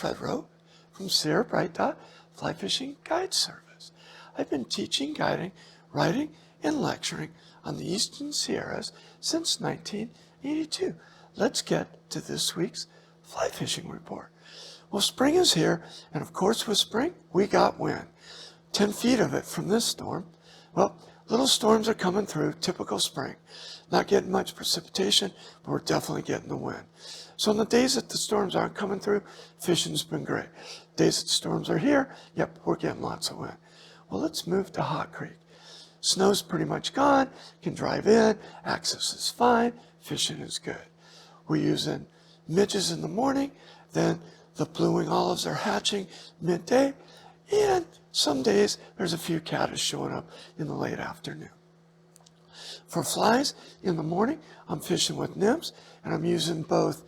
Rowe from Sierra Bright Dot Fly Fishing Guide Service. I've been teaching, guiding, writing, and lecturing on the Eastern Sierras since 1982. Let's get to this week's fly fishing report. Well, spring is here, and of course with spring, we got wind. 10 feet of it from this storm. Well, little storms are coming through, typical spring. Not getting much precipitation, but we're definitely getting the wind. So on the days that the storms aren't coming through, fishing's been great. Days that the storms are here, yep, we're getting lots of wind. Well, let's move to Hot Creek. Snow's pretty much gone, can drive in, access is fine, fishing is good. We're using midges in the morning, then the blue-wing olives are hatching midday, and some days there's a few caddis showing up in the late afternoon. For flies, in the morning, I'm fishing with nymphs, and I'm using both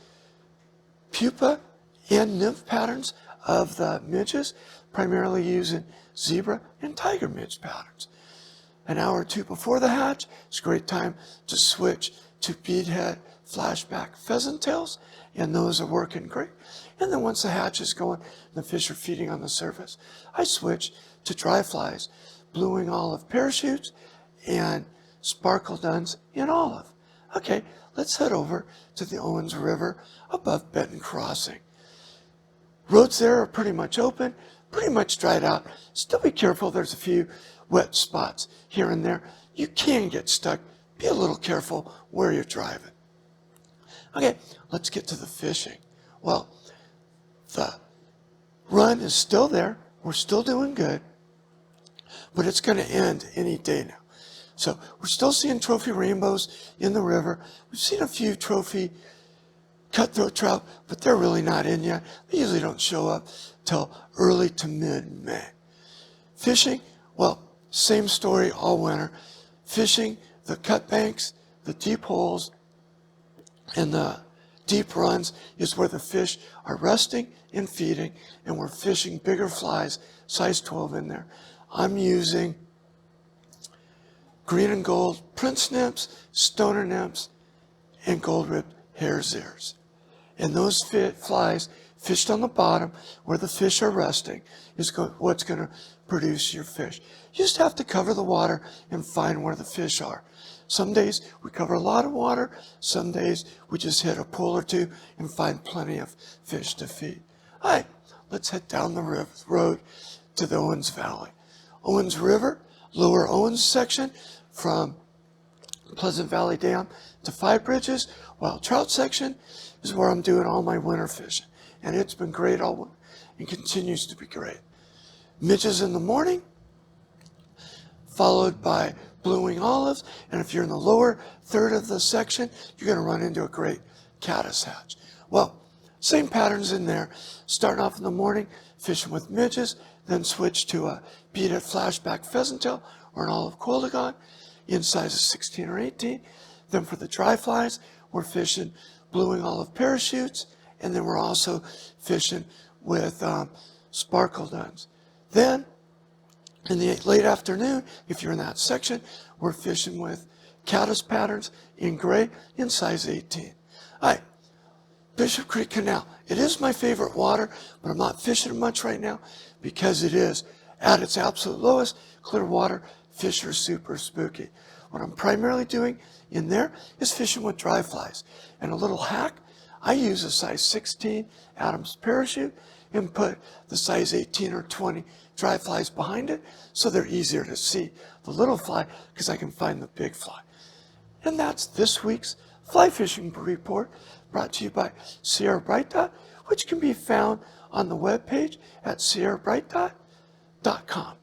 pupa and nymph patterns of the midges, primarily using zebra and tiger midge patterns. An hour or two before the hatch, it's a great time to switch to beadhead flashback pheasant tails, and those are working great. And then once the hatch is going, the fish are feeding on the surface, I switch to dry flies, blue-wing olive parachutes, and sparkle duns in olive. Okay, let's head over to the Owens River above Benton Crossing. Roads there are pretty much open, pretty much dried out. Still be careful, there's a few wet spots here and there. You can get stuck. Be a little careful where you're driving. Okay, let's get to the fishing. Well, the run is still there. We're still doing good, but it's going to end any day now. So we're still seeing trophy rainbows in the river. We've seen a few trophy cutthroat trout, but they're really not in yet. They usually don't show up till early to mid-May. Fishing, well, same story all winter. Fishing the cut banks, the deep holes, and the deep runs is where the fish are resting and feeding, and we're fishing bigger flies, size 12 in there. I'm using green and gold prince nymphs, stoner nymphs, and gold-ribbed hare's ears. And those flies fished on the bottom where the fish are resting is what's going to produce your fish. You just have to cover the water and find where the fish are. Some days we cover a lot of water, some days we just hit a pool or two and find plenty of fish to feed. All right, let's head down the road to the Owens Valley. Owens River, lower Owens section from Pleasant Valley Dam to Five Bridges, while trout section is where I'm doing all my winter fishing. And it's been great all winter and continues to be great. Midges in the morning, followed by blue-wing olives, and if you're in the lower third of the section, you're going to run into a great caddis hatch. Well, same patterns in there. Starting off in the morning, fishing with midges, then switch to a beaded flashback pheasant tail or an olive quilligon in sizes 16 or 18. Then for the dry flies, we're fishing blue-wing olive parachutes, and then we're also fishing with sparkle duns. Then in the late afternoon, if you're in that section, we're fishing with caddis patterns in gray in size 18. All right, Bishop Creek Canal. It is my favorite water, but I'm not fishing much right now because it is at its absolute lowest. Clear water, fish are super spooky. What I'm primarily doing in there is fishing with dry flies. And a little hack, I use a size 16 Adams parachute and put the size 18 or 20 dry flies behind it so they're easier to see the little fly because I can find the big fly. And that's this week's fly fishing report brought to you by Sierra Bright Dot, which can be found on the webpage at sierrabrightdot.com.